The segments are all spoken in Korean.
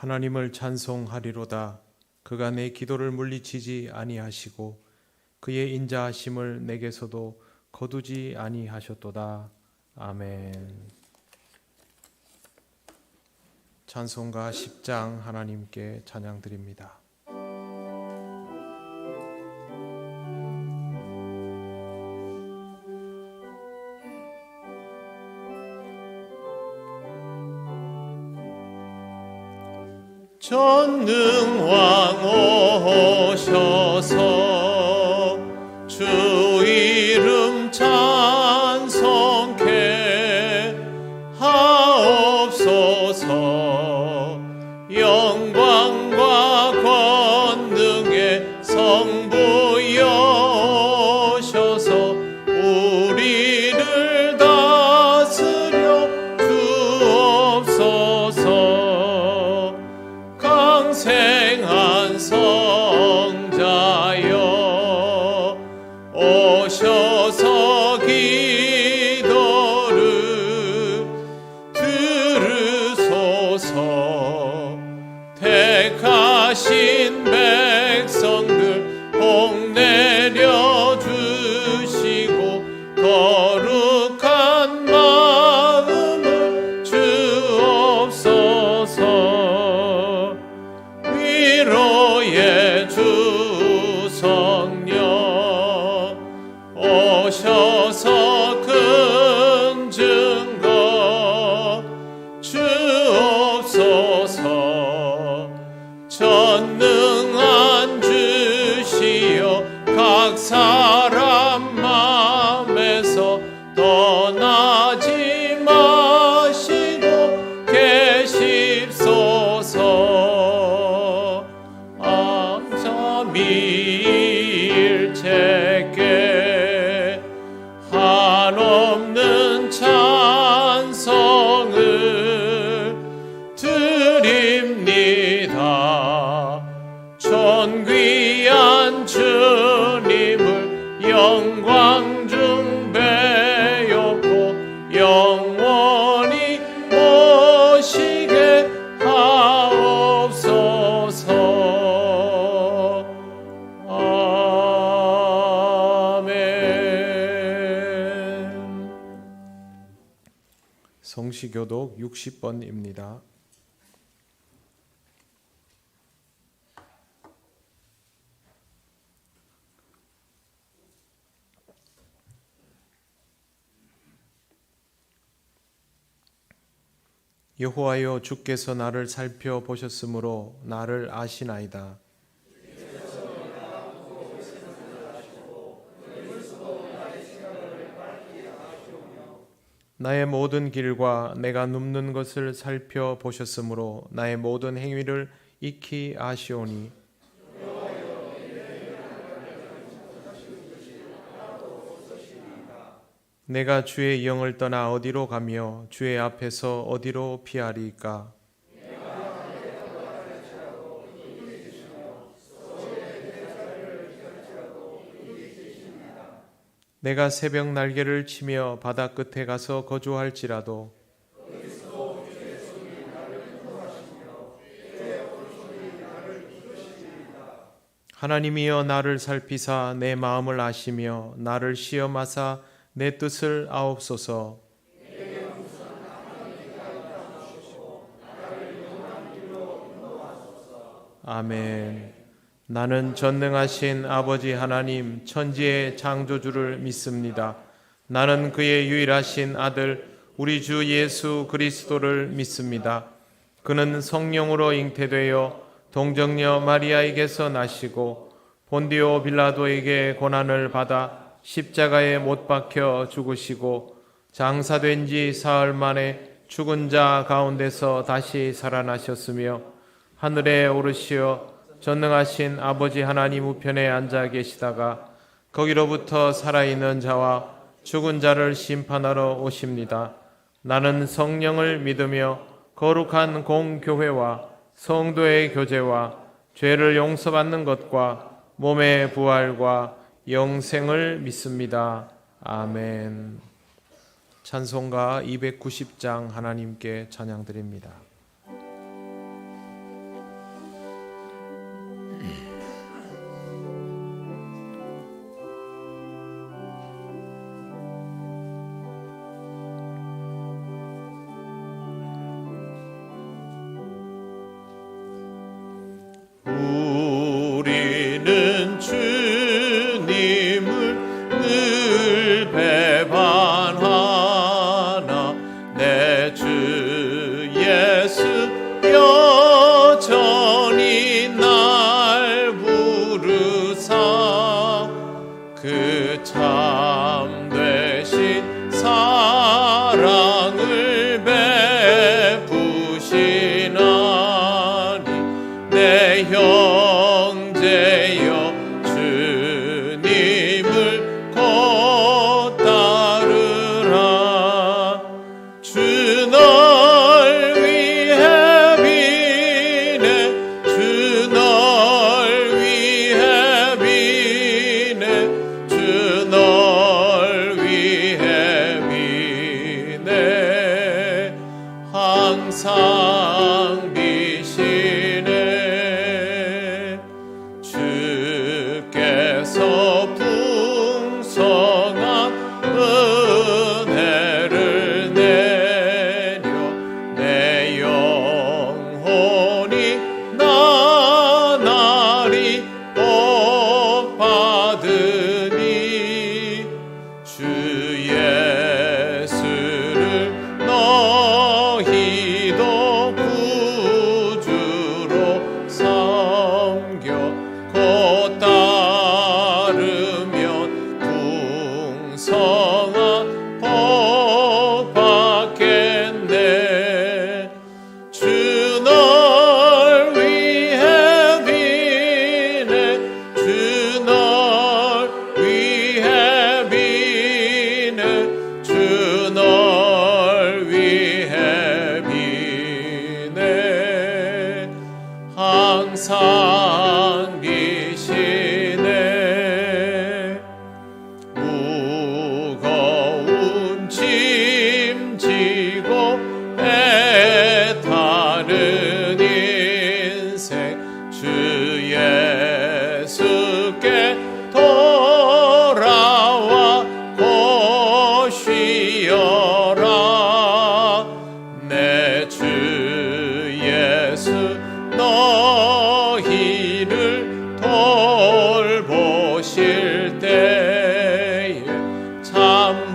하나님을 찬송하리로다. 그가 내 기도를 물리치지 아니하시고 그의 인자하심을 내게서도 거두지 아니하셨도다. 아멘. 찬송가 10장 하나님께 찬양드립니다. 전능왕 오셔서 주 이름 찬송케 하옵소서. 영광과 권능의 성부여셔서 우리를 다스려 주옵소서. 강생한 성자여 오셔서 기도를 들으소서. 택하신 백성들 복 내려주시고 거룩한 마음을 주옵소서. 위로의 주 성령 오셔서 큰 증거 주옵소서. 전능한 주시여 각 사람 맘에서 떠나지 마시고 계십소서. 삼위일체께 한없는 찬송을 드립니다. 존귀한 주님을 영광 중 배웠고 영원히 모시게 하옵소서. 아멘. 성시교독 60번입니다. 여호와여, 주께서 나를 살펴보셨으므로 나를 아시나이다. 나의 모든 길과 내가 눕는 것을 살펴보셨으므로 나의 모든 행위를 익히 아시오니 내가 주의 영을 떠나 어디로 가며 주의 앞에서 어디로 피하리까? 내가 새벽 날개를 치며 바다 끝에 가서 거주할지라도 하나님이여 나를 살피사 내 마음을 아시며 나를 시험하사 내 뜻을 아옵소서. 아멘. 나는 전능하신 아버지 하나님 천지의 창조주를 믿습니다. 나는 그의 유일하신 아들 우리 주 예수 그리스도를 믿습니다. 그는 성령으로 잉태되어 동정녀 마리아에게서 나시고 본디오 빌라도에게 고난을 받아 십자가에 못 박혀 죽으시고 장사된 지 사흘 만에 죽은 자 가운데서 다시 살아나셨으며 하늘에 오르시어 전능하신 아버지 하나님 우편에 앉아 계시다가 거기로부터 살아있는 자와 죽은 자를 심판하러 오십니다. 나는 성령을 믿으며 거룩한 공교회와 성도의 교제와 죄를 용서받는 것과 몸의 부활과 영생을 믿습니다. 아멘. 찬송가 290장 하나님께 찬양드립니다.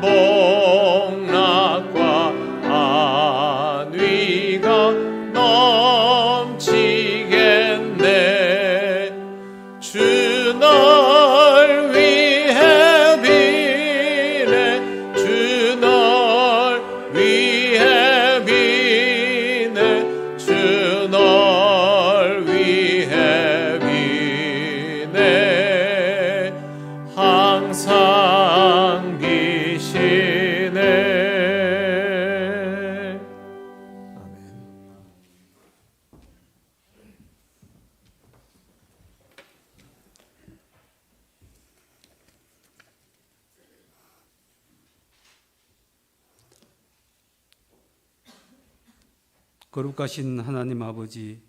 복락과 안위가 넘치겠네. 주 널 위해 비네. 주 널 위해 비네. 주 널 위해 비네. 항상 비시네. 거룩하신 하나님 아버지,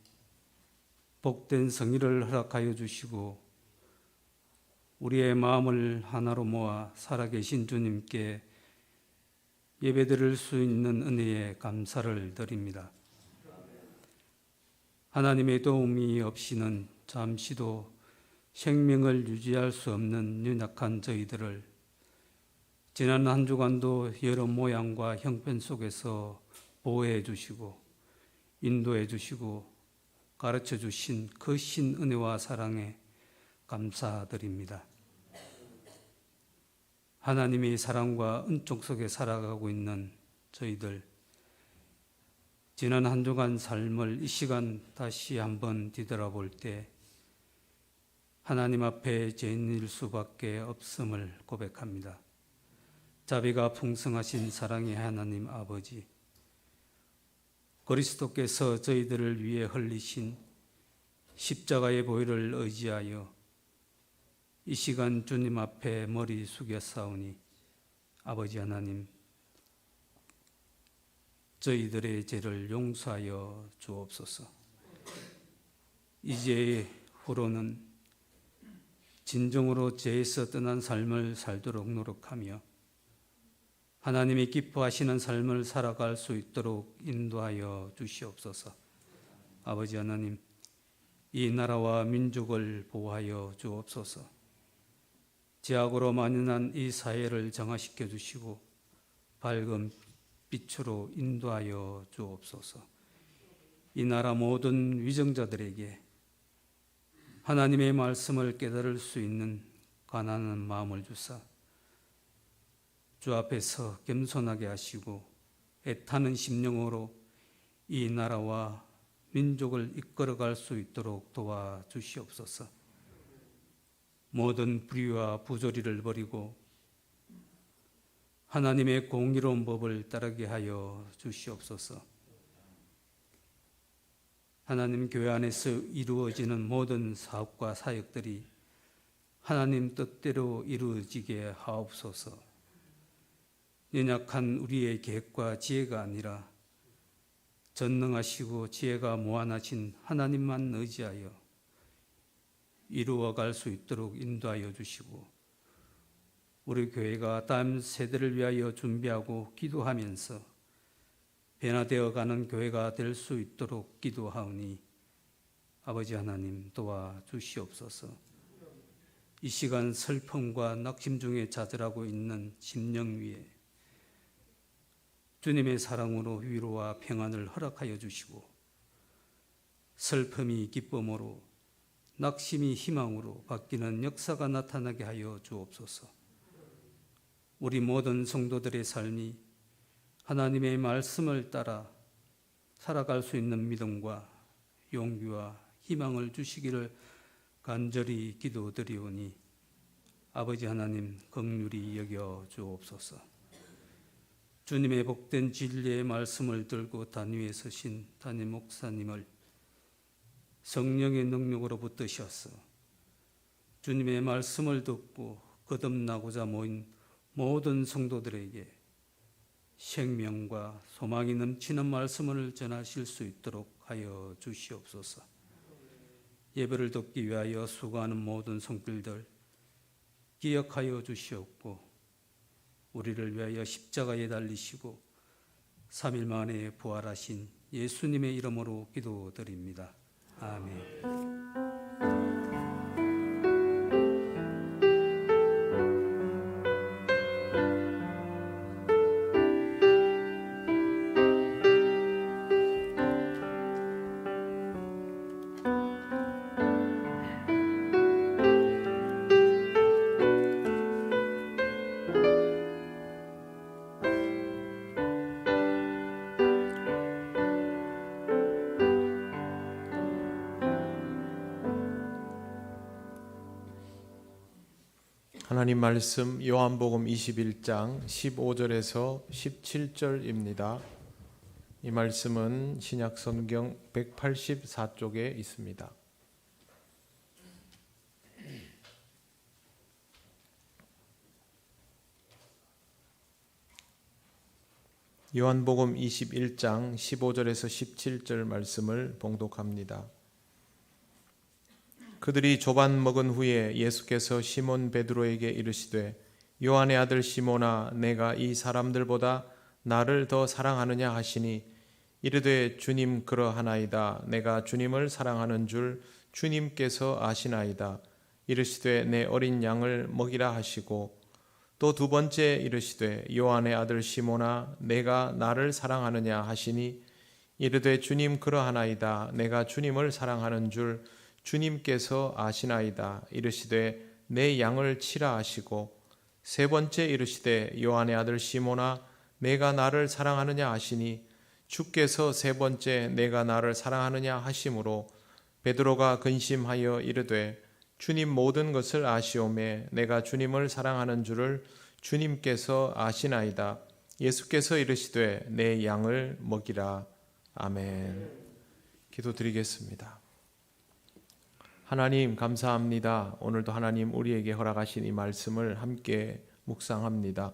복된 성의를 허락하여 주시고 우리의 마음을 하나로 모아 살아계신 주님께 예배드릴 수 있는 은혜에 감사를 드립니다. 하나님의 도움이 없이는 잠시도 생명을 유지할 수 없는 연약한 저희들을 지난 한 주간도 여러 모양과 형편 속에서 보호해 주시고 인도해 주시고 가르쳐 주신 그 신 은혜와 사랑에 감사드립니다. 하나님의 사랑과 은총 속에 살아가고 있는 저희들, 지난 한 주간 삶을 이 시간 다시 한번 뒤돌아볼 때 하나님 앞에 죄인일 수밖에 없음을 고백합니다. 자비가 풍성하신 사랑의 하나님 아버지, 그리스도께서 저희들을 위해 흘리신 십자가의 보혈을 의지하여 이 시간 주님 앞에 머리 숙였사오니 아버지 하나님, 저희들의 죄를 용서하여 주옵소서. 이제 후로는 진정으로 죄에서 떠난 삶을 살도록 노력하며 하나님이 기뻐하시는 삶을 살아갈 수 있도록 인도하여 주시옵소서. 아버지 하나님, 이 나라와 민족을 보호하여 주옵소서. 죄악으로 만연한 이 사회를 정화시켜 주시고 밝은 빛으로 인도하여 주옵소서. 이 나라 모든 위정자들에게 하나님의 말씀을 깨달을 수 있는 가난한 마음을 주사 주 앞에서 겸손하게 하시고 애타는 심령으로 이 나라와 민족을 이끌어갈 수 있도록 도와주시옵소서. 모든 불의와 부조리를 버리고 하나님의 공의로운 법을 따르게 하여 주시옵소서. 하나님 교회 안에서 이루어지는 모든 사업과 사역들이 하나님 뜻대로 이루어지게 하옵소서. 연약한 우리의 계획과 지혜가 아니라 전능하시고 지혜가 무한하신 하나님만 의지하여 이루어갈 수 있도록 인도하여 주시고 우리 교회가 다음 세대를 위하여 준비하고 기도하면서 변화되어가는 교회가 될 수 있도록 기도하오니 아버지 하나님 도와주시옵소서. 이 시간 슬픔과 낙심 중에 좌절하고 있는 심령 위에 주님의 사랑으로 위로와 평안을 허락하여 주시고 슬픔이 기쁨으로 낙심이 희망으로 바뀌는 역사가 나타나게 하여 주옵소서. 우리 모든 성도들의 삶이 하나님의 말씀을 따라 살아갈 수 있는 믿음과 용기와 희망을 주시기를 간절히 기도드리오니 아버지 하나님 긍휼히 여겨 주옵소서. 주님의 복된 진리의 말씀을 들고 단위에 서신 담임 목사님을 성령의 능력으로 붙드셔서 주님의 말씀을 듣고 거듭나고자 모인 모든 성도들에게 생명과 소망이 넘치는 말씀을 전하실 수 있도록 하여 주시옵소서. 예배를 듣기 위하여 수고하는 모든 손길들 기억하여 주시옵고 우리를 위하여 십자가에 달리시고 3일 만에 부활하신 예수님의 이름으로 기도드립니다. 아멘. 하나님 말씀 요한복음 21장 15절에서 17절입니다. 이 말씀은 신약성경 184쪽에 있습니다. 요한복음 21장 15절에서 17절 말씀을 봉독합니다. 그들이 조반 먹은 후에 예수께서 시몬 베드로에게 이르시되 요한의 아들 시몬아 내가 이 사람들보다 나를 더 사랑하느냐 하시니 이르되 주님 그러하나이다. 내가 주님을 사랑하는 줄 주님께서 아시나이다. 이르시되 내 어린 양을 먹이라 하시고 또 두 번째 이르시되 요한의 아들 시몬아 내가 나를 사랑하느냐 하시니 이르되 주님 그러하나이다. 내가 주님을 사랑하는 줄 주님께서 아시나이다. 이르시되 내 양을 치라 하시고 세 번째 이르시되 요한의 아들 시몬아 내가 나를 사랑하느냐 하시니 주께서 세 번째 내가 나를 사랑하느냐 하심으로 베드로가 근심하여 이르되 주님 모든 것을 아시오매 내가 주님을 사랑하는 줄을 주님께서 아시나이다. 예수께서 이르시되 내 양을 먹이라. 아멘. 기도드리겠습니다. 하나님 감사합니다. 오늘도 하나님 우리에게 허락하신 이 말씀을 함께 묵상합니다.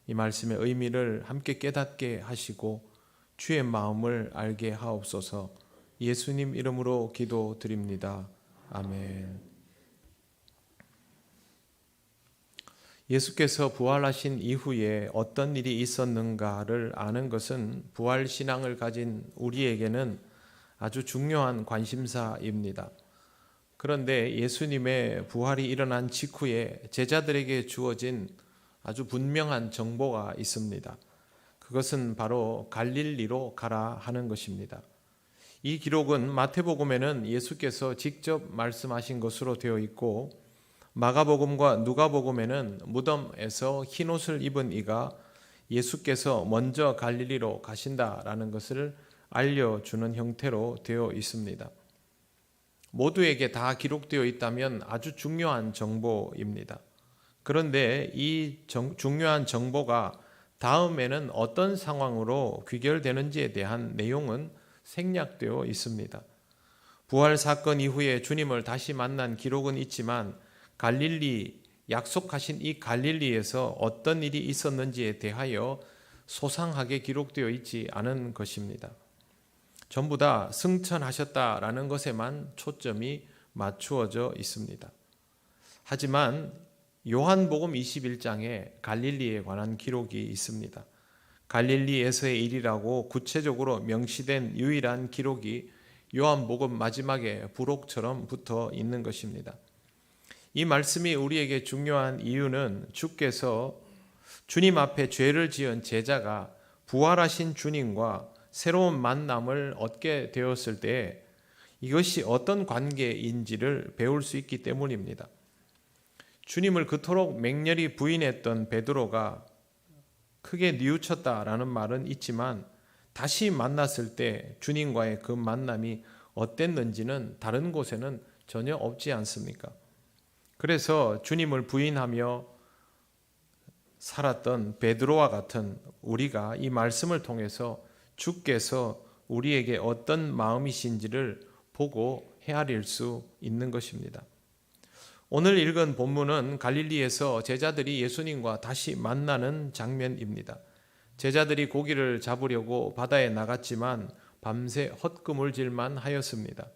이 말씀의 의미를 함께 깨닫게 하시고 주의 마음을 알게 하옵소서. 예수님 이름으로 기도드립니다. 아멘. 예수께서 부활하신 이후에 어떤 일이 있었는가를 아는 것은 부활신앙을 가진 우리에게는 아주 중요한 관심사입니다. 그런데 예수님의 부활이 일어난 직후에 제자들에게 주어진 아주 분명한 정보가 있습니다. 그것은 바로 갈릴리로 가라 하는 것입니다. 이 기록은 마태복음에는 예수께서 직접 말씀하신 것으로 되어 있고 마가복음과 누가복음에는 무덤에서 흰옷을 입은 이가 예수께서 먼저 갈릴리로 가신다라는 것을 알려주는 형태로 되어 있습니다. 모두에게 다 기록되어 있다면 아주 중요한 정보입니다. 그런데 이 중요한 정보가 다음에는 어떤 상황으로 귀결되는지에 대한 내용은 생략되어 있습니다. 부활 사건 이후에 주님을 다시 만난 기록은 있지만 갈릴리, 약속하신 이 갈릴리에서 어떤 일이 있었는지에 대하여 소상하게 기록되어 있지 않은 것입니다. 전부 다 승천하셨다라는 것에만 초점이 맞추어져 있습니다. 하지만 요한복음 21장에 갈릴리에 관한 기록이 있습니다. 갈릴리에서의 일이라고 구체적으로 명시된 유일한 기록이 요한복음 마지막에 부록처럼 붙어 있는 것입니다. 이 말씀이 우리에게 중요한 이유는 주께서 주님 앞에 죄를 지은 제자가 부활하신 주님과 새로운 만남을 얻게 되었을 때 이것이 어떤 관계인지를 배울 수 있기 때문입니다. 주님을 그토록 맹렬히 부인했던 베드로가 크게 뉘우쳤다라는 말은 있지만 다시 만났을 때 주님과의 그 만남이 어땠는지는 다른 곳에는 전혀 없지 않습니까? 그래서 주님을 부인하며 살았던 베드로와 같은 우리가 이 말씀을 통해서 주께서 우리에게 어떤 마음이신지를 보고 헤아릴 수 있는 것입니다. 오늘 읽은 본문은 갈릴리에서 제자들이 예수님과 다시 만나는 장면입니다. 제자들이 고기를 잡으려고 바다에 나갔지만 밤새 헛그물질만 하였습니다.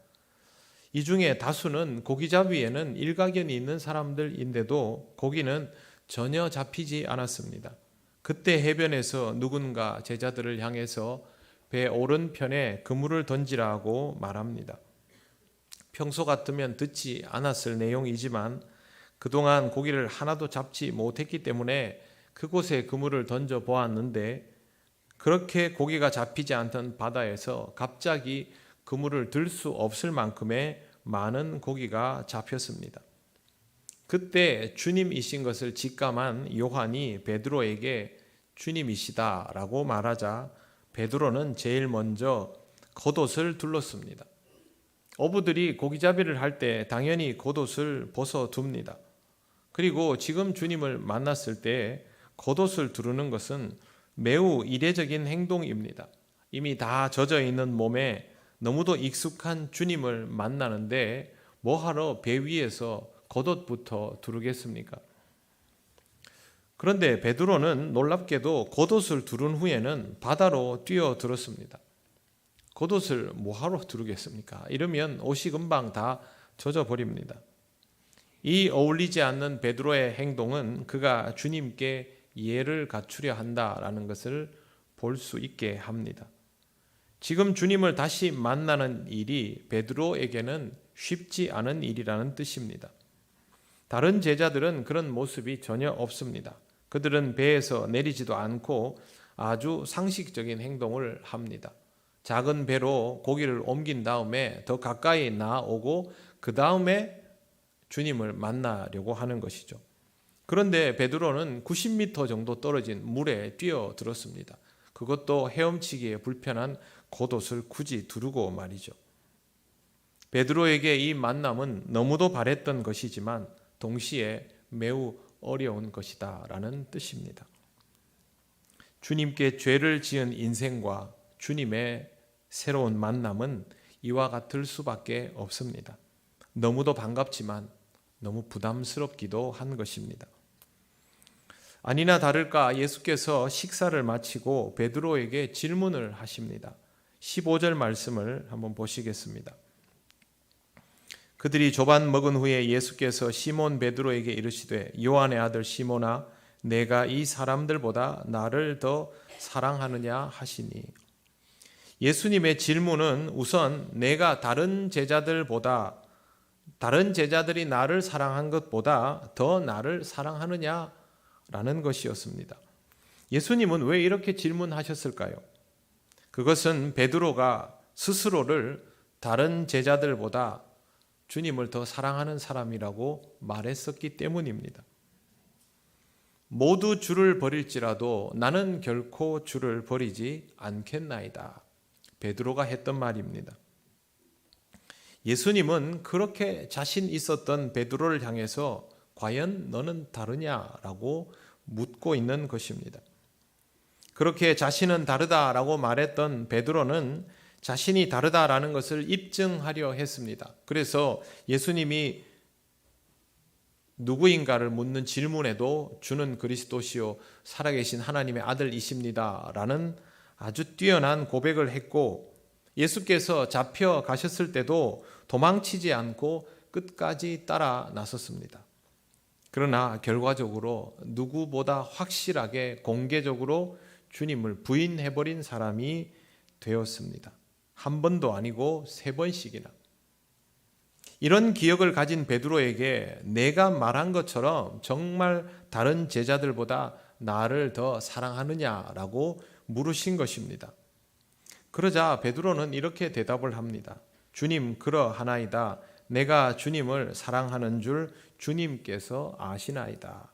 이 중에 다수는 고기잡이에는 일가견이 있는 사람들인데도 고기는 전혀 잡히지 않았습니다. 그때 해변에서 누군가 제자들을 향해서 배 오른편에 그물을 던지라고 말합니다. 평소 같으면 듣지 않았을 내용이지만 그동안 고기를 하나도 잡지 못했기 때문에 그곳에 그물을 던져 보았는데 그렇게 고기가 잡히지 않던 바다에서 갑자기 그물을 들 수 없을 만큼의 많은 고기가 잡혔습니다. 그때 주님이신 것을 직감한 요한이 베드로에게 주님이시다라고 말하자 베드로는 제일 먼저 겉옷을 둘렀습니다. 어부들이 고기잡이를 할 때 당연히 겉옷을 벗어둡니다. 그리고 지금 주님을 만났을 때 겉옷을 두르는 것은 매우 이례적인 행동입니다. 이미 다 젖어 있는 몸에 너무도 익숙한 주님을 만나는데 뭐하러 배 위에서 겉옷부터 두르겠습니까? 그런데 베드로는 놀랍게도 겉옷을 두른 후에는 바다로 뛰어들었습니다. 겉옷을 뭐하러 두르겠습니까? 이러면 옷이 금방 다 젖어버립니다. 이 어울리지 않는 베드로의 행동은 그가 주님께 예를 갖추려 한다라는 것을 볼 수 있게 합니다. 지금 주님을 다시 만나는 일이 베드로에게는 쉽지 않은 일이라는 뜻입니다. 다른 제자들은 그런 모습이 전혀 없습니다. 그들은 배에서 내리지도 않고 아주 상식적인 행동을 합니다. 작은 배로 고기를 옮긴 다음에 더 가까이 나아오고 그 다음에 주님을 만나려고 하는 것이죠. 그런데 베드로는 90m 정도 떨어진 물에 뛰어들었습니다. 그것도 헤엄치기에 불편한 겉옷을 굳이 두르고 말이죠. 베드로에게 이 만남은 너무도 바랬던 것이지만 동시에 매우 어려운 것이다 라는 뜻입니다. 주님께 죄를 지은 인생과 주님의 새로운 만남은 이와 같을 수밖에 없습니다. 너무도 반갑지만 너무 부담스럽기도 한 것입니다. 아니나 다를까 예수께서 식사를 마치고 베드로에게 질문을 하십니다. 15절 말씀을 한번 보시겠습니다. 그들이 조반 먹은 후에 예수께서 시몬 베드로에게 이르시되 요한의 아들 시몬아 내가 이 사람들보다 나를 더 사랑하느냐 하시니, 예수님의 질문은 우선 내가 다른 제자들이 나를 사랑한 것보다 더 나를 사랑하느냐라는 것이었습니다. 예수님은 왜 이렇게 질문하셨을까요? 그것은 베드로가 스스로를 다른 제자들보다 주님을 더 사랑하는 사람이라고 말했었기 때문입니다. 모두 주를 버릴지라도 나는 결코 주를 버리지 않겠나이다. 베드로가 했던 말입니다. 예수님은 그렇게 자신 있었던 베드로를 향해서 과연 너는 다르냐라고 묻고 있는 것입니다. 그렇게 자신은 다르다라고 말했던 베드로는 자신이 다르다라는 것을 입증하려 했습니다. 그래서 예수님이 누구인가를 묻는 질문에도 주는 그리스도시요 살아계신 하나님의 아들이십니다 라는 아주 뛰어난 고백을 했고, 예수께서 잡혀가셨을 때도 도망치지 않고 끝까지 따라 나섰습니다. 그러나 결과적으로 누구보다 확실하게 공개적으로 주님을 부인해버린 사람이 되었습니다. 한 번도 아니고 3번씩이나. 이런 기억을 가진 베드로에게 내가 말한 것처럼 정말 다른 제자들보다 나를 더 사랑하느냐라고 물으신 것입니다. 그러자 베드로는 이렇게 대답을 합니다. 주님, 그러하나이다. 내가 주님을 사랑하는 줄 주님께서 아시나이다.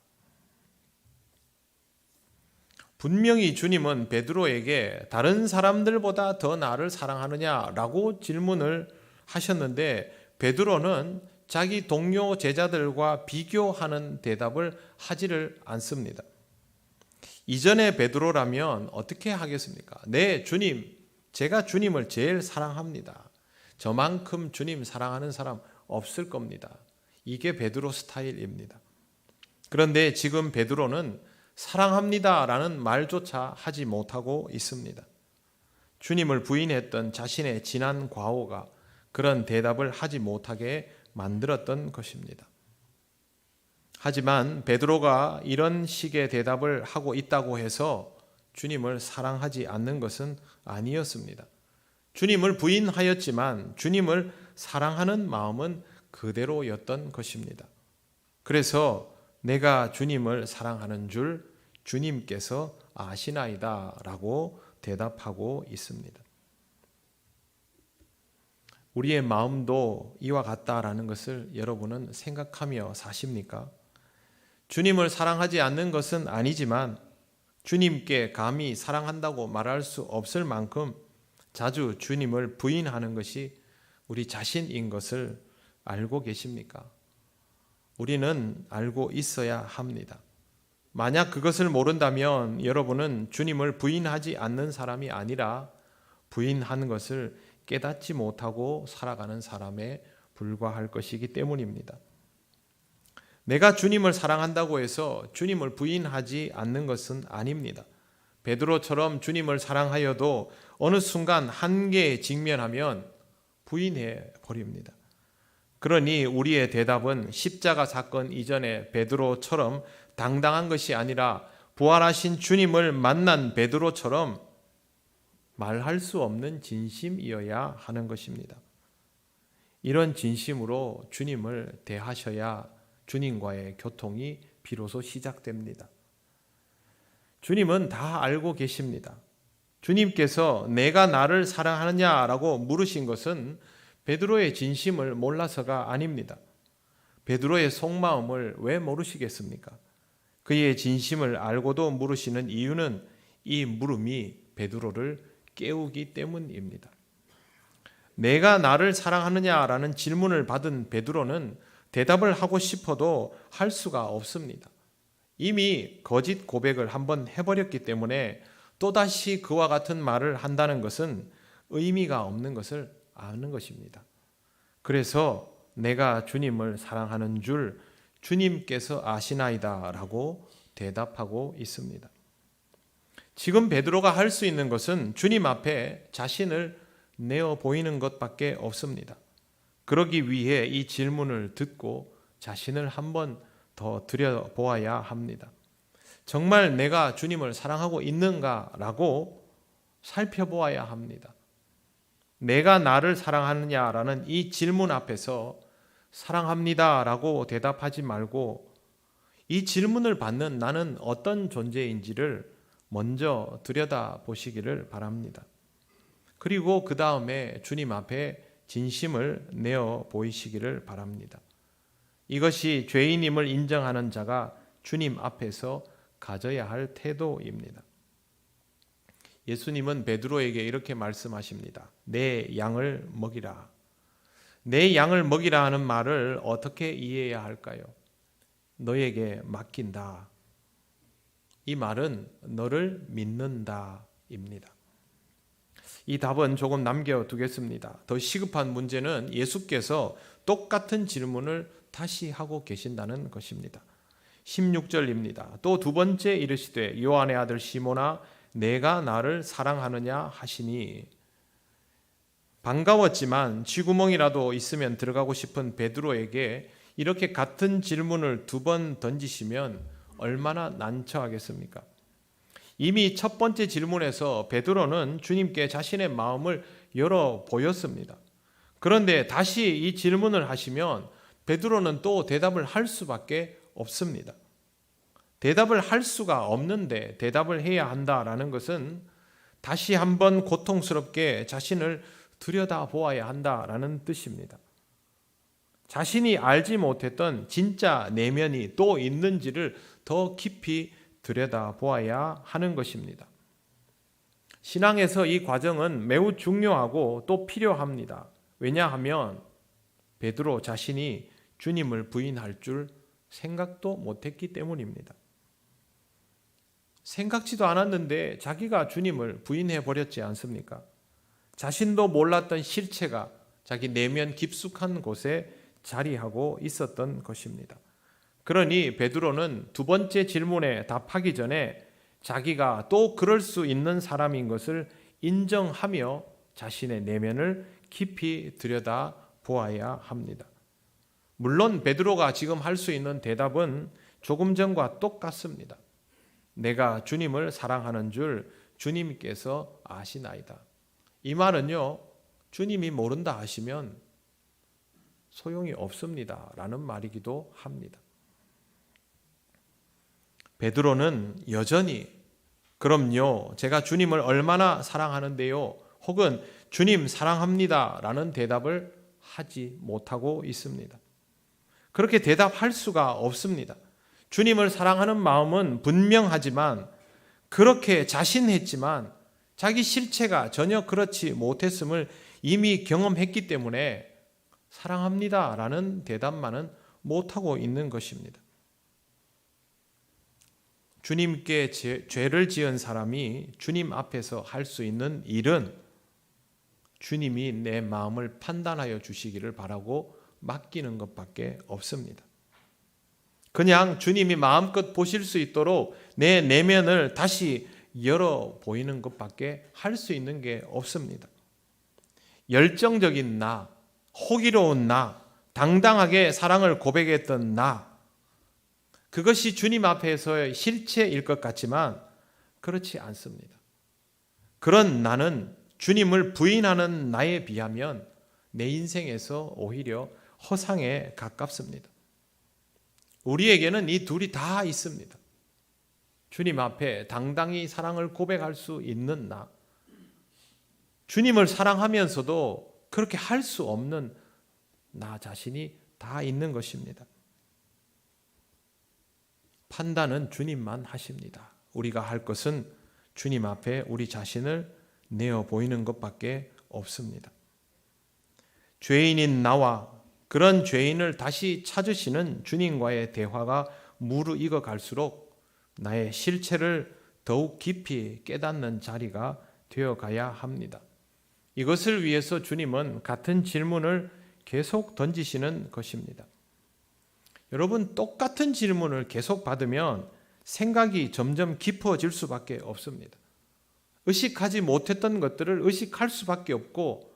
분명히 주님은 베드로에게 다른 사람들보다 더 나를 사랑하느냐라고 질문을 하셨는데, 베드로는 자기 동료 제자들과 비교하는 대답을 하지를 않습니다. 이전에 베드로라면 어떻게 하겠습니까? 네, 주님, 제가 주님을 제일 사랑합니다. 저만큼 주님 사랑하는 사람 없을 겁니다. 이게 베드로 스타일입니다. 그런데 지금 베드로는 사랑합니다라는 말조차 하지 못하고 있습니다. 주님을 부인했던 자신의 지난 과오가 그런 대답을 하지 못하게 만들었던 것입니다. 하지만 베드로가 이런 식의 대답을 하고 있다고 해서 주님을 사랑하지 않는 것은 아니었습니다. 주님을 부인하였지만 주님을 사랑하는 마음은 그대로였던 것입니다. 그래서 내가 주님을 사랑하는 줄 주님께서 아시나이다 라고 대답하고 있습니다. 우리의 마음도 이와 같다라는 것을 여러분은 생각하며 사십니까? 주님을 사랑하지 않는 것은 아니지만 주님께 감히 사랑한다고 말할 수 없을 만큼 자주 주님을 부인하는 것이 우리 자신인 것을 알고 계십니까? 우리는 알고 있어야 합니다. 만약 그것을 모른다면 여러분은 주님을 부인하지 않는 사람이 아니라 부인한 것을 깨닫지 못하고 살아가는 사람에 불과할 것이기 때문입니다. 내가 주님을 사랑한다고 해서 주님을 부인하지 않는 것은 아닙니다. 베드로처럼 주님을 사랑하여도 어느 순간 한계에 직면하면 부인해 버립니다. 그러니 우리의 대답은 십자가 사건 이전의 베드로처럼 당당한 것이 아니라 부활하신 주님을 만난 베드로처럼 말할 수 없는 진심이어야 하는 것입니다. 이런 진심으로 주님을 대하셔야 주님과의 교통이 비로소 시작됩니다. 주님은 다 알고 계십니다. 주님께서 내가 나를 사랑하느냐라고 물으신 것은 베드로의 진심을 몰라서가 아닙니다. 베드로의 속마음을 왜 모르시겠습니까? 그의 진심을 알고도 물으시는 이유는 이 물음이 베드로를 깨우기 때문입니다. 내가 나를 사랑하느냐라는 질문을 받은 베드로는 대답을 하고 싶어도 할 수가 없습니다. 이미 거짓 고백을 한번 해버렸기 때문에 또다시 그와 같은 말을 한다는 것은 의미가 없는 것을 아는 것입니다. 그래서 내가 주님을 사랑하는 줄 주님께서 아시나이다 라고 대답하고 있습니다. 지금 베드로가 할 수 있는 것은 주님 앞에 자신을 내어 보이는 것밖에 없습니다. 그러기 위해 이 질문을 듣고 자신을 한번 더 들여보아야 합니다. 정말 내가 주님을 사랑하고 있는가라고 살펴보아야 합니다. 내가 나를 사랑하느냐라는 이 질문 앞에서 사랑합니다라고 대답하지 말고 이 질문을 받는 나는 어떤 존재인지를 먼저 들여다보시기를 바랍니다. 그리고 그 다음에 주님 앞에 진심을 내어 보이시기를 바랍니다. 이것이 죄인임을 인정하는 자가 주님 앞에서 가져야 할 태도입니다. 예수님은 베드로에게 이렇게 말씀하십니다. 내 양을 먹이라. 내 양을 먹이라 하는 말을 어떻게 이해해야 할까요? 너에게 맡긴다. 이 말은 너를 믿는다입니다. 이 답은 조금 남겨두겠습니다. 더 시급한 문제는 예수께서 똑같은 질문을 다시 하고 계신다는 것입니다. 16절입니다. 또 두 번째 이르시되 요한의 아들 시몬아 내가 나를 사랑하느냐 하시니 반가웠지만 쥐구멍이라도 있으면 들어가고 싶은 베드로에게 이렇게 같은 질문을 두 번 던지시면 얼마나 난처하겠습니까? 이미 첫 번째 질문에서 베드로는 주님께 자신의 마음을 열어 보였습니다. 그런데 다시 이 질문을 하시면 베드로는 또 대답을 할 수밖에 없습니다. 대답을 할 수가 없는데 대답을 해야 한다라는 것은 다시 한번 고통스럽게 자신을 들여다보아야 한다라는 뜻입니다. 자신이 알지 못했던 진짜 내면이 또 있는지를 더 깊이 들여다보아야 하는 것입니다. 신앙에서 이 과정은 매우 중요하고 또 필요합니다. 왜냐하면 베드로 자신이 주님을 부인할 줄 생각도 못했기 때문입니다. 생각지도 않았는데 자기가 주님을 부인해 버렸지 않습니까? 자신도 몰랐던 실체가 자기 내면 깊숙한 곳에 자리하고 있었던 것입니다. 그러니 베드로는 두 번째 질문에 답하기 전에 자기가 또 그럴 수 있는 사람인 것을 인정하며 자신의 내면을 깊이 들여다 보아야 합니다. 물론 베드로가 지금 할 수 있는 대답은 조금 전과 똑같습니다. 내가 주님을 사랑하는 줄 주님께서 아시나이다. 이 말은요, 주님이 모른다 하시면 소용이 없습니다 라는 말이기도 합니다. 베드로는 여전히 그럼요, 제가 주님을 얼마나 사랑하는데요, 혹은 주님 사랑합니다 라는 대답을 하지 못하고 있습니다. 그렇게 대답할 수가 없습니다. 주님을 사랑하는 마음은 분명하지만 그렇게 자신했지만 자기 실체가 전혀 그렇지 못했음을 이미 경험했기 때문에 사랑합니다 라는 대답만은 못하고 있는 것입니다. 주님께 죄를 지은 사람이 주님 앞에서 할 수 있는 일은 주님이 내 마음을 판단하여 주시기를 바라고 맡기는 것밖에 없습니다. 그냥 주님이 마음껏 보실 수 있도록 내 내면을 다시 열어 보이는 것밖에 할 수 있는 게 없습니다. 열정적인 나, 호기로운 나, 당당하게 사랑을 고백했던 나, 그것이 주님 앞에서의 실체일 것 같지만 그렇지 않습니다. 그런 나는 주님을 부인하는 나에 비하면 내 인생에서 오히려 허상에 가깝습니다. 우리에게는 이 둘이 다 있습니다. 주님 앞에 당당히 사랑을 고백할 수 있는 나, 주님을 사랑하면서도 그렇게 할 수 없는 나 자신이 다 있는 것입니다. 판단은 주님만 하십니다. 우리가 할 것은 주님 앞에 우리 자신을 내어 보이는 것밖에 없습니다. 죄인인 나와 그런 죄인을 다시 찾으시는 주님과의 대화가 무르익어 갈수록 나의 실체를 더욱 깊이 깨닫는 자리가 되어가야 합니다. 이것을 위해서 주님은 같은 질문을 계속 던지시는 것입니다. 여러분, 똑같은 질문을 계속 받으면 생각이 점점 깊어질 수밖에 없습니다. 의식하지 못했던 것들을 의식할 수밖에 없고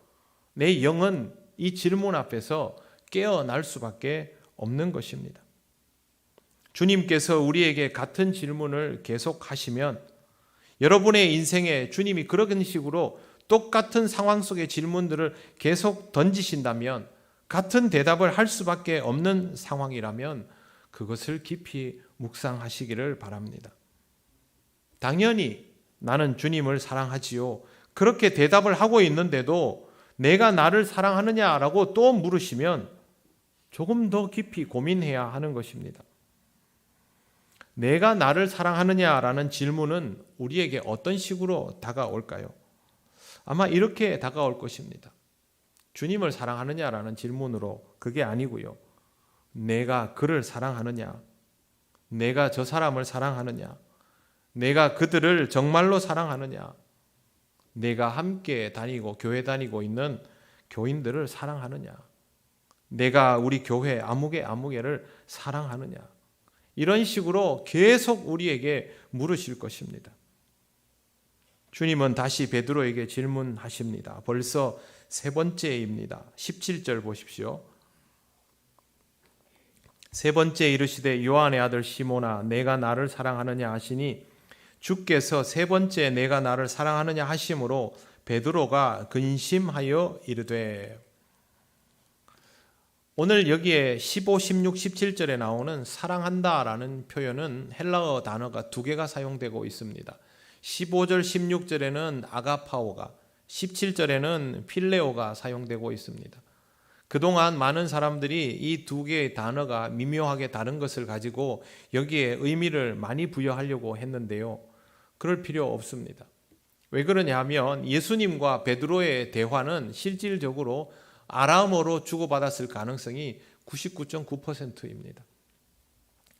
내 영은 이 질문 앞에서 깨어날 수밖에 없는 것입니다. 주님께서 우리에게 같은 질문을 계속 하시면 여러분의 인생에 주님이 그런 식으로 똑같은 상황 속의 질문들을 계속 던지신다면, 같은 대답을 할 수밖에 없는 상황이라면 그것을 깊이 묵상하시기를 바랍니다. 당연히 나는 주님을 사랑하지요. 그렇게 대답을 하고 있는데도 내가 나를 사랑하느냐라고 또 물으시면 조금 더 깊이 고민해야 하는 것입니다. 내가 나를 사랑하느냐라는 질문은 우리에게 어떤 식으로 다가올까요? 아마 이렇게 다가올 것입니다. 주님을 사랑하느냐라는 질문으로 그게 아니고요. 내가 그를 사랑하느냐? 내가 저 사람을 사랑하느냐? 내가 그들을 정말로 사랑하느냐? 내가 함께 다니고 교회 다니고 있는 교인들을 사랑하느냐? 내가 우리 교회 아무개를 사랑하느냐? 이런 식으로 계속 우리에게 물으실 것입니다. 주님은 다시 베드로에게 질문하십니다. 벌써 세 번째입니다. 17절 보십시오. 세 번째 이르시되 요한의 아들 시몬아 내가 나를 사랑하느냐 하시니 주께서 세 번째 내가 나를 사랑하느냐 하심으로 베드로가 근심하여 이르되. 오늘 여기에 15, 16, 17절에 나오는 사랑한다라는 표현은 헬라어 단어가 두 개가 사용되고 있습니다. 15절, 16절에는 아가파오가, 17절에는 필레오가 사용되고 있습니다. 그동안 많은 사람들이 이 두 개의 단어가 미묘하게 다른 것을 가지고 여기에 의미를 많이 부여하려고 했는데요. 그럴 필요 없습니다. 왜 그러냐 하면 예수님과 베드로의 대화는 실질적으로 아람어로 주고받았을 가능성이 99.9%입니다.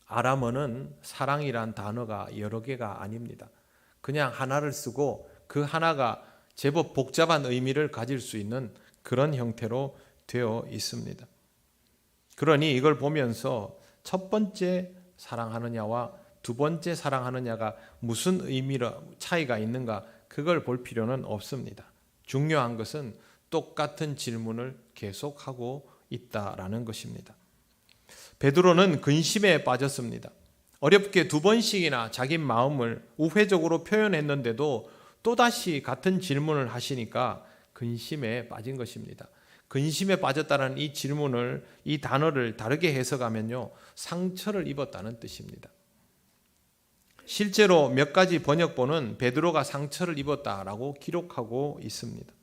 아람어는 사랑이란 단어가 여러 개가 아닙니다. 그냥 하나를 쓰고 그 하나가 제법 복잡한 의미를 가질 수 있는 그런 형태로 되어 있습니다. 그러니 이걸 보면서 첫 번째 사랑하느냐와 두 번째 사랑하느냐가 무슨 의미로 차이가 있는가 그걸 볼 필요는 없습니다. 중요한 것은 똑같은 질문을 계속하고 있다라는 것입니다. 베드로는 근심에 빠졌습니다. 어렵게 두 번씩이나 자기 마음을 우회적으로 표현했는데도 또다시 같은 질문을 하시니까 근심에 빠진 것입니다. 근심에 빠졌다는 이 질문을, 이 단어를 다르게 해석하면요, 상처를 입었다는 뜻입니다. 실제로 몇 가지 번역본은 베드로가 상처를 입었다라고 기록하고 있습니다.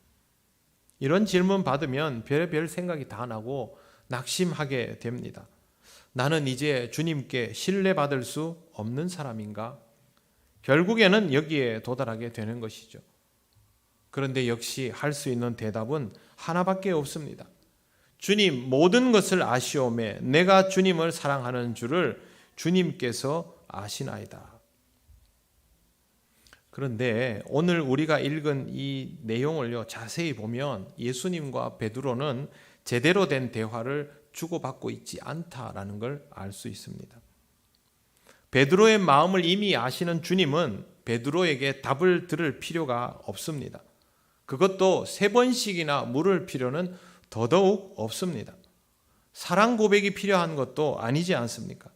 이런 질문 받으면 별의별 생각이 다 나고 낙심하게 됩니다. 나는 이제 주님께 신뢰받을 수 없는 사람인가? 결국에는 여기에 도달하게 되는 것이죠. 그런데 역시 할 수 있는 대답은 하나밖에 없습니다. 주님 모든 것을 아시오매 내가 주님을 사랑하는 줄을 주님께서 아시나이다. 그런데 오늘 우리가 읽은 이 내용을요 자세히 보면 예수님과 베드로는 제대로 된 대화를 주고받고 있지 않다라는 걸 알 수 있습니다. 베드로의 마음을 이미 아시는 주님은 베드로에게 답을 들을 필요가 없습니다. 그것도 3번씩이나 물을 필요는 더더욱 없습니다. 사랑 고백이 필요한 것도 아니지 않습니까?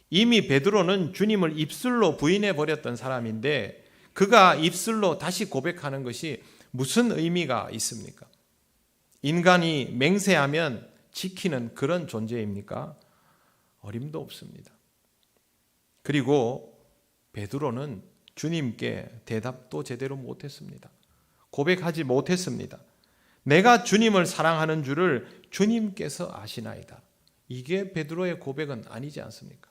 이미 베드로는 주님을 입술로 부인해 버렸던 사람인데 그가 입술로 다시 고백하는 것이 무슨 의미가 있습니까? 인간이 맹세하면 지키는 그런 존재입니까? 어림도 없습니다. 그리고 베드로는 주님께 대답도 제대로 못했습니다. 고백하지 못했습니다. 내가 주님을 사랑하는 줄을 주님께서 아시나이다. 이게 베드로의 고백은 아니지 않습니까?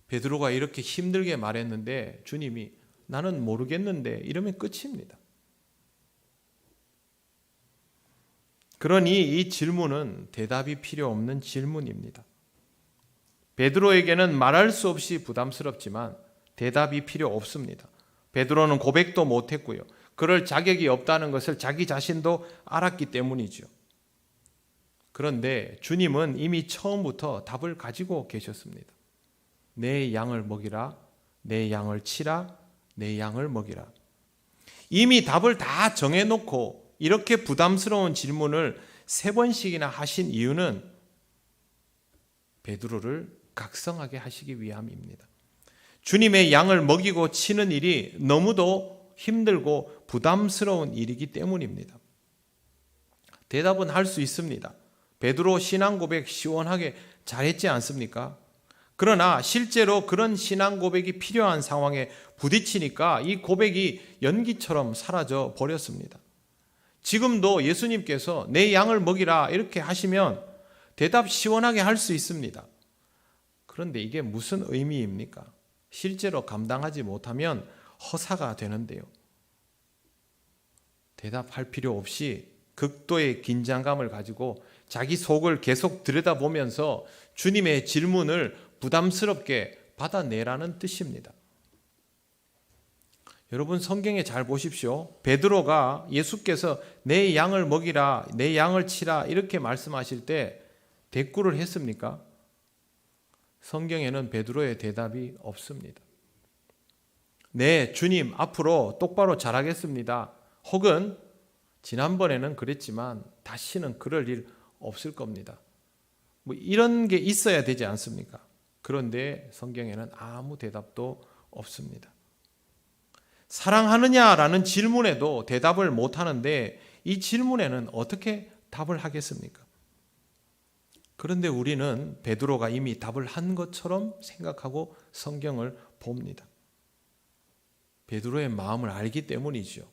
베드로가 이렇게 힘들게 말했는데 주님이 나는 모르겠는데 이러면 끝입니다. 그러니 이 질문은 대답이 필요 없는 질문입니다. 베드로에게는 말할 수 없이 부담스럽지만 대답이 필요 없습니다. 베드로는 고백도 못했고요. 그럴 자격이 없다는 것을 자기 자신도 알았기 때문이죠. 그런데 주님은 이미 처음부터 답을 가지고 계셨습니다. 내 양을 먹이라, 내 양을 치라, 내 양을 먹이라. 이미 답을 다 정해놓고 이렇게 부담스러운 질문을 3번씩이나 하신 이유는 베드로를 각성하게 하시기 위함입니다. 주님의 양을 먹이고 치는 일이 너무도 힘들고 부담스러운 일이기 때문입니다. 대답은 할 수 있습니다. 베드로 신앙 고백 시원하게 잘했지 않습니까? 그러나 실제로 그런 신앙 고백이 필요한 상황에 부딪히니까 이 고백이 연기처럼 사라져 버렸습니다. 지금도 예수님께서 내 양을 먹이라 이렇게 하시면 대답 시원하게 할 수 있습니다. 그런데 이게 무슨 의미입니까? 실제로 감당하지 못하면 허사가 되는데요. 대답할 필요 없이 극도의 긴장감을 가지고 자기 속을 계속 들여다보면서 주님의 질문을 부담스럽게 받아내라는 뜻입니다. 여러분 성경에 잘 보십시오. 베드로가 예수께서 내 양을 먹이라, 내 양을 치라 이렇게 말씀하실 때 대꾸를 했습니까? 성경에는 베드로의 대답이 없습니다. 네, 주님 앞으로 똑바로 잘하겠습니다. 혹은 지난번에는 그랬지만 다시는 그럴 일 없을 겁니다. 뭐 이런 게 있어야 되지 않습니까? 그런데 성경에는 아무 대답도 없습니다. 사랑하느냐라는 질문에도 대답을 못하는데 이 질문에는 어떻게 답을 하겠습니까? 그런데 우리는 베드로가 이미 답을 한 것처럼 생각하고 성경을 봅니다. 베드로의 마음을 알기 때문이지요.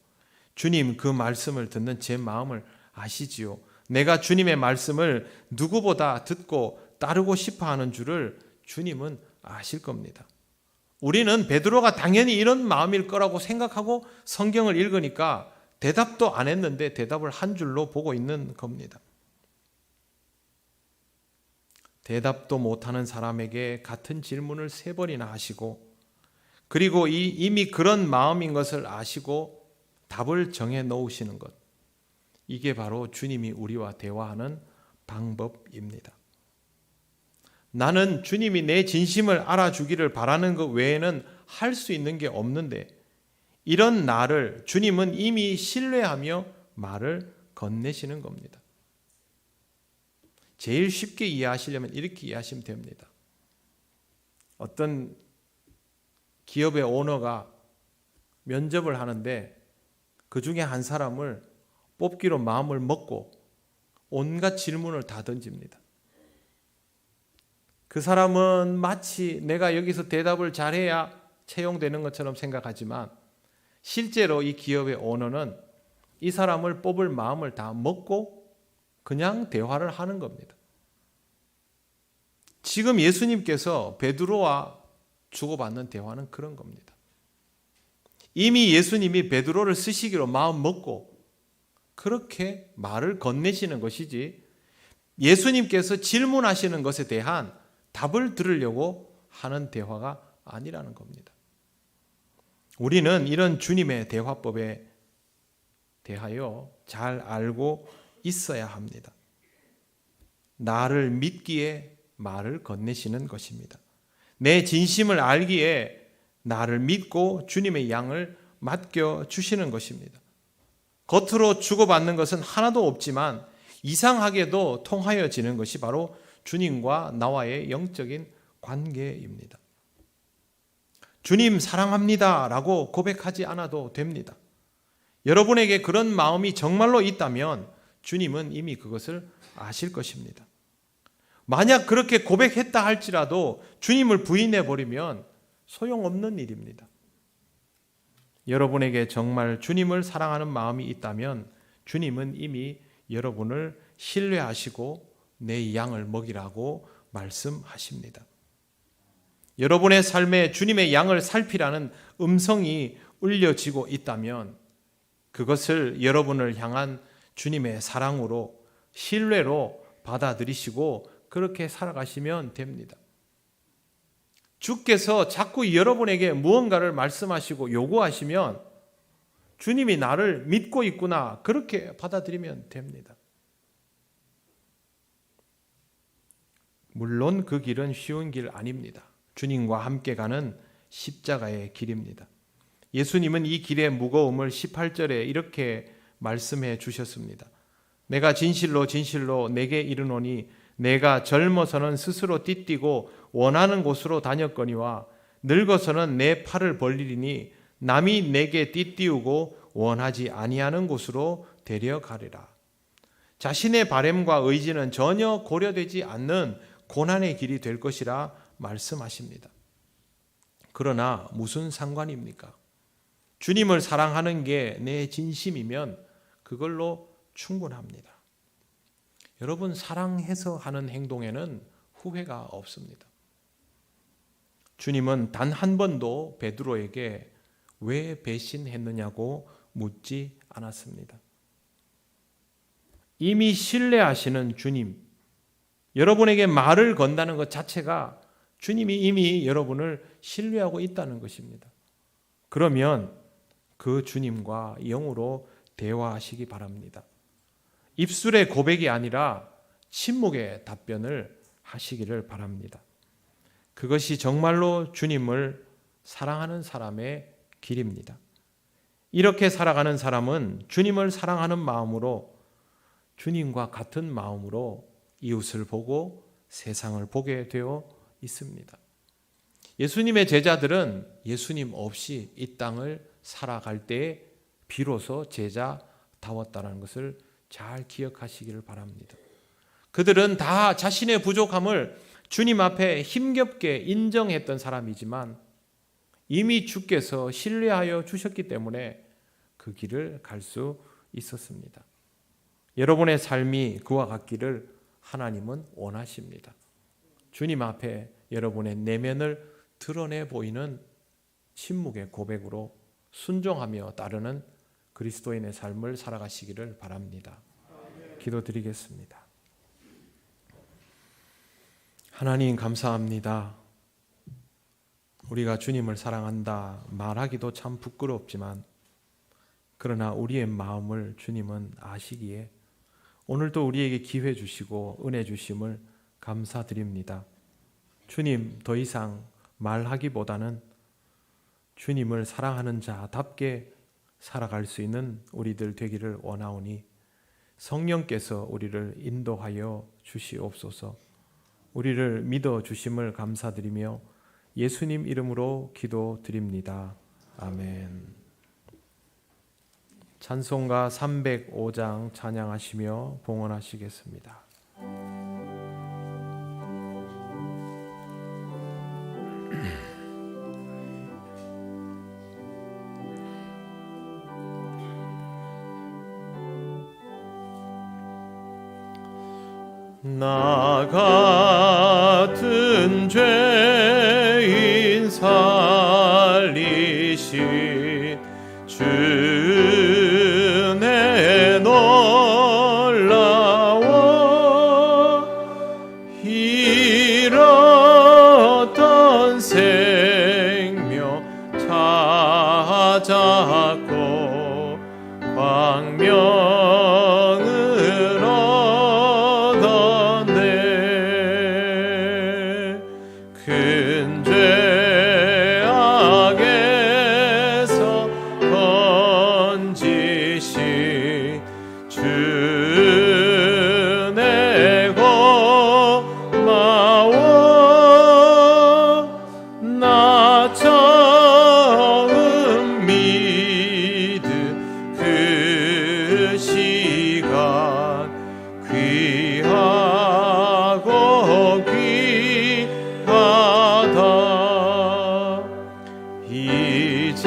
주님 그 말씀을 듣는 제 마음을 아시지요. 내가 주님의 말씀을 누구보다 듣고 따르고 싶어하는 줄을 주님은 아실 겁니다. 우리는 베드로가 당연히 이런 마음일 거라고 생각하고 성경을 읽으니까 대답도 안 했는데 대답을 한 줄로 보고 있는 겁니다. 대답도 못하는 사람에게 같은 질문을 3번이나 하시고 그리고 이미 그런 마음인 것을 아시고 답을 정해 놓으시는 것. 이게 바로 주님이 우리와 대화하는 방법입니다. 나는 주님이 내 진심을 알아주기를 바라는 것 외에는 할 수 있는 게 없는데 이런 나를 주님은 이미 신뢰하며 말을 건네시는 겁니다. 제일 쉽게 이해하시려면 이렇게 이해하시면 됩니다. 어떤 기업의 오너가 면접을 하는데 그 중에 한 사람을 뽑기로 마음을 먹고 온갖 질문을 다 던집니다. 그 사람은 마치 내가 여기서 대답을 잘해야 채용되는 것처럼 생각하지만 실제로 이 기업의 오너는 이 사람을 뽑을 마음을 다 먹고 그냥 대화를 하는 겁니다. 지금 예수님께서 베드로와 주고받는 대화는 그런 겁니다. 이미 예수님이 베드로를 쓰시기로 마음 먹고 그렇게 말을 건네시는 것이지 예수님께서 질문하시는 것에 대한 답을 들으려고 하는 대화가 아니라는 겁니다. 우리는 이런 주님의 대화법에 대하여 잘 알고 있어야 합니다. 나를 믿기에 말을 건네시는 것입니다. 내 진심을 알기에 나를 믿고 주님의 양을 맡겨주시는 것입니다. 겉으로 주고받는 것은 하나도 없지만 이상하게도 통하여지는 것이 바로 주님과 나와의 영적인 관계입니다. 주님 사랑합니다 라고 고백하지 않아도 됩니다. 여러분에게 그런 마음이 정말로 있다면 주님은 이미 그것을 아실 것입니다. 만약 그렇게 고백했다 할지라도 주님을 부인해버리면 소용없는 일입니다. 여러분에게 정말 주님을 사랑하는 마음이 있다면 주님은 이미 여러분을 신뢰하시고 내 양을 먹이라고 말씀하십니다. 여러분의 삶에 주님의 양을 살피라는 음성이 울려지고 있다면 그것을 여러분을 향한 주님의 사랑으로 신뢰로 받아들이시고 그렇게 살아가시면 됩니다. 주께서 자꾸 여러분에게 무언가를 말씀하시고 요구하시면 주님이 나를 믿고 있구나 그렇게 받아들이면 됩니다. 물론 그 길은 쉬운 길 아닙니다. 주님과 함께 가는 십자가의 길입니다. 예수님은 이 길의 무거움을 18절에 이렇게 말씀해 주셨습니다. 내가 진실로 진실로 내게 이르노니 내가 젊어서는 스스로 띠띠고 원하는 곳으로 다녔거니와 늙어서는 내 팔을 벌리리니 남이 내게 띠띠우고 원하지 아니하는 곳으로 데려가리라. 자신의 바램과 의지는 전혀 고려되지 않는 고난의 길이 될 것이라 말씀하십니다. 그러나 무슨 상관입니까? 주님을 사랑하는 게 내 진심이면 그걸로 충분합니다. 여러분, 사랑해서 하는 행동에는 후회가 없습니다. 주님은 단 한 번도 베드로에게 왜 배신했느냐고 묻지 않았습니다. 이미 신뢰하시는 주님, 여러분에게 말을 건다는 것 자체가 주님이 이미 여러분을 신뢰하고 있다는 것입니다. 그러면 그 주님과 영으로 대화하시기 바랍니다. 입술의 고백이 아니라 침묵의 답변을 하시기를 바랍니다. 그것이 정말로 주님을 사랑하는 사람의 길입니다. 이렇게 살아가는 사람은 주님을 사랑하는 마음으로 주님과 같은 마음으로 이웃을 보고 세상을 보게 되어 있습니다. 예수님의 제자들은 예수님 없이 이 땅을 살아갈 때에 비로소 제자다웠다는 것을 잘 기억하시기를 바랍니다. 그들은 다 자신의 부족함을 주님 앞에 힘겹게 인정했던 사람이지만 이미 주께서 신뢰하여 주셨기 때문에 그 길을 갈 수 있었습니다. 여러분의 삶이 그와 같기를 하나님은 원하십니다. 주님 앞에 여러분의 내면을 드러내 보이는 침묵의 고백으로 순종하며 따르는 그리스도인의 삶을 살아가시기를 바랍니다. 기도드리겠습니다. 하나님 감사합니다. 우리가 주님을 사랑한다 말하기도 참 부끄럽지만 그러나 우리의 마음을 주님은 아시기에 오늘도 우리에게 기회 주시고 은혜 주심을 감사드립니다. 주님, 더 이상 말하기보다는 주님을 사랑하는 자답게 살아갈 수 있는 우리들 되기를 원하오니 성령께서 우리를 인도하여 주시옵소서. 우리를 믿어 주심을 감사드리며 예수님 이름으로 기도드립니다. 아멘. 찬송가 305장 찬양하시며 봉헌하시겠습니다. 나 같은 죄인 살리신 주 내 잡고 광명을 얻었네. 큰 죄악에서 건지시 주 내 고마워. 나 처음 믿은 그 시간 귀하고 귀하다. 이제껏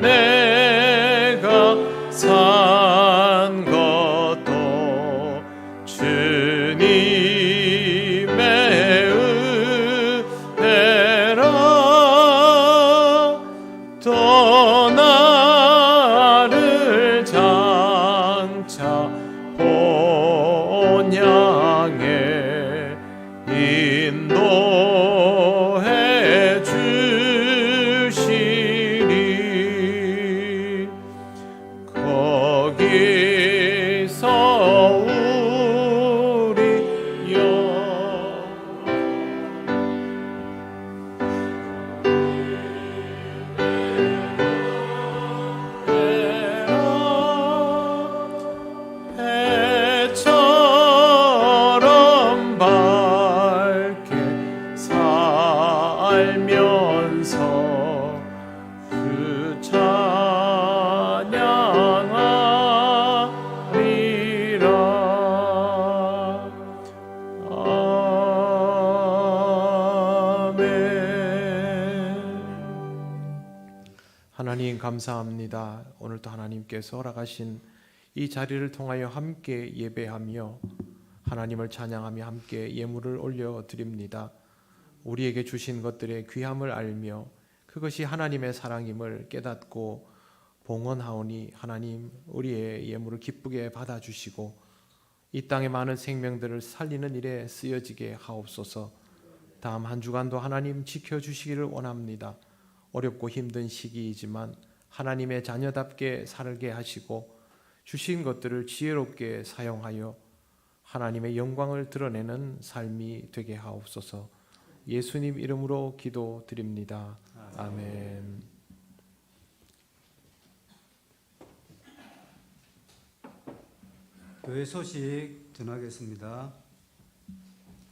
내가 산 것도 주님의 은혜라. 또 나를 장차 본향에 인도해 주시리. 거기서 우리 해처럼 밝게 살면서 그 찬양하리라. 아멘. 하나님 감사합니다. 오늘도 하나님께서 허락하신 이 자리를 통하여 함께 예배하며 하나님을 찬양하며 함께 예물을 올려드립니다. 우리에게 주신 것들의 귀함을 알며 그것이 하나님의 사랑임을 깨닫고 봉헌하오니 하나님 우리의 예물을 기쁘게 받아주시고 이 땅의 많은 생명들을 살리는 일에 쓰여지게 하옵소서. 다음 한 주간도 하나님 지켜주시기를 원합니다. 어렵고 힘든 시기이지만 하나님의 자녀답게 살게 하시고 주신 것들을 지혜롭게 사용하여 하나님의 영광을 드러내는 삶이 되게 하옵소서. 예수님 이름으로 기도드립니다. 아멘. 교회 소식 전하겠습니다.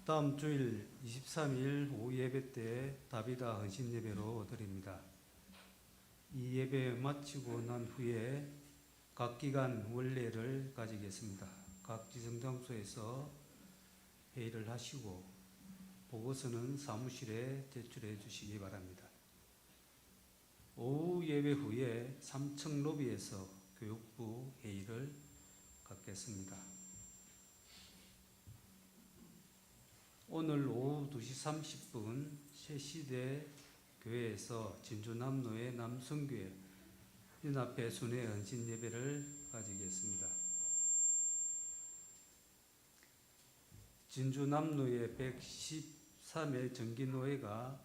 다음 주일 23일 오후 예배 때 다비다 헌신 예배로 드립니다. 이 예배 마치고 난 후에 각 기간 원례를 가지겠습니다. 각 지성장소에서 회의를 하시고 보고서는 사무실에 제출해 주시기 바랍니다. 오후 예배 후에 3층 로비에서 교육부 회의를 갖겠습니다. 오늘 오후 2시 30분 새시대 교회에서 진주남로의 남성교회 연합회 순회 헌신 예배를 가지겠습니다. 진주남로의 113회 정기노회가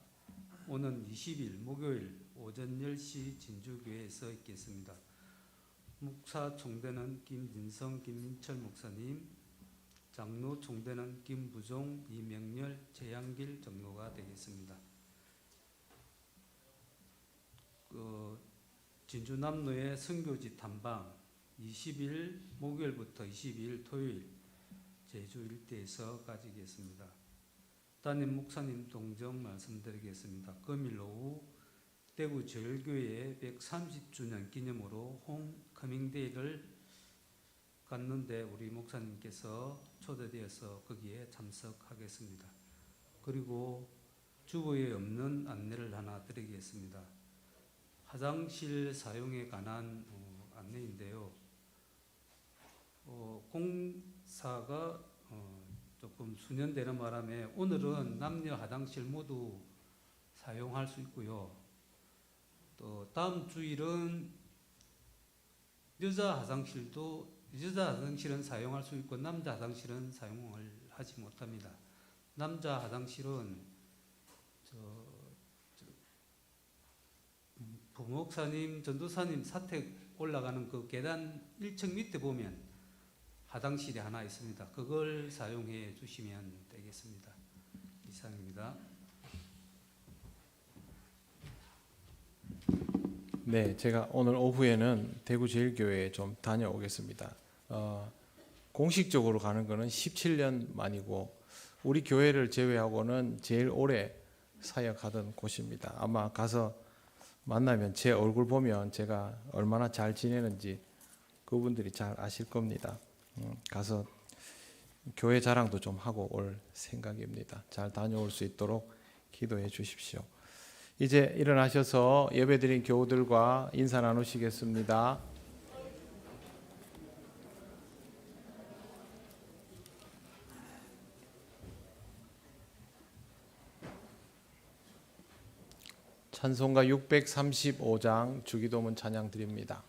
오는 20일 목요일 오전 10시 진주교회에서 있겠습니다. 목사 총대는 김진성, 김민철 목사님, 장로 총대는 김부종, 이명렬, 최양길 장로가 되겠습니다. 진주남로의 선교지 탐방 20일 목요일부터 22일 토요일 제주 일대에서 가지겠습니다. 담임 목사님 동정 말씀드리겠습니다. 금일 오후 대구 제일교회 130주년 기념으로 홈커밍데이를 갖는데 우리 목사님께서 초대되어서 거기에 참석하겠습니다. 그리고 주보에 없는 안내를 하나 드리겠습니다. 화장실 사용에 관한 안내인데요. 공사가 조금 수년되는 바람에 오늘은 남녀 화장실 모두 사용할 수 있고요. 또 다음 주일은 여자 화장실은 사용할 수 있고 남자 화장실은 사용을 하지 못합니다. 남자 화장실은 부목사님, 전도사님 사택 올라가는 그 계단 1층 밑에 보면 화장실이 하나 있습니다. 그걸 사용해 주시면 되겠습니다. 이상입니다. 네, 제가 오늘 오후에는 대구제일교회에 좀 다녀오겠습니다. 공식적으로 가는 거는 17년 만이고 우리 교회를 제외하고는 제일 오래 사역하던 곳입니다. 아마 가서 만나면 제 얼굴 보면 제가 얼마나 잘 지내는지 그분들이 잘 아실 겁니다. 가서 교회 자랑도 좀 하고 올 생각입니다. 잘 다녀올 수 있도록 기도해 주십시오. 이제 일어나셔서 예배드린 교우들과 인사 나누시겠습니다. 찬송가 635장 주기도문 찬양 드립니다.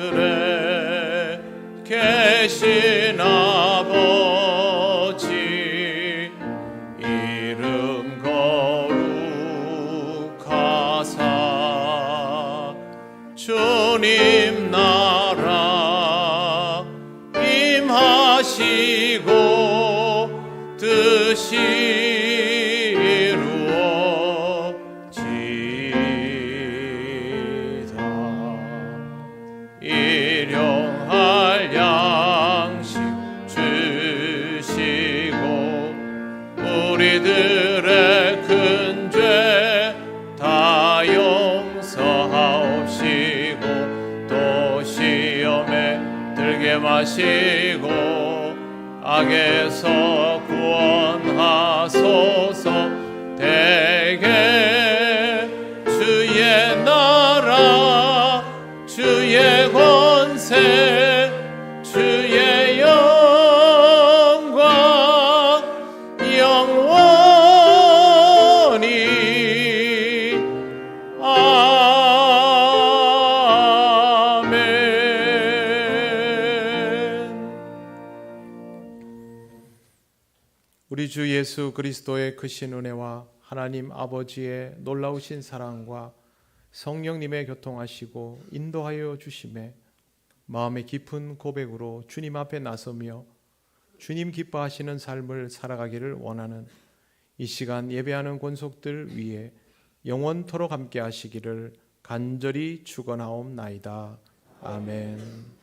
하늘에 계신 아버지 이름 거룩하사 주님 나라 임하시고 뜻이 일용할 양식 주시고 우리들의 큰 죄 다 용서하옵시고 또 시험에 들게 마시고 악에서 구원하소서. 대개 주의 나라 주의 권세 주의 영광 영원히 아멘. 우리 주 예수 그리스도의 크신 은혜와 하나님 아버지의 놀라우신 사랑과 성령님의 교통하시고 인도하여 주심에 마음의 깊은 고백으로 주님 앞에 나서며 주님 기뻐하시는 삶을 살아가기를 원하는 이 시간 예배하는 권속들 위에 영원토록 함께 하시기를 간절히 축원하옵나이다. 아멘.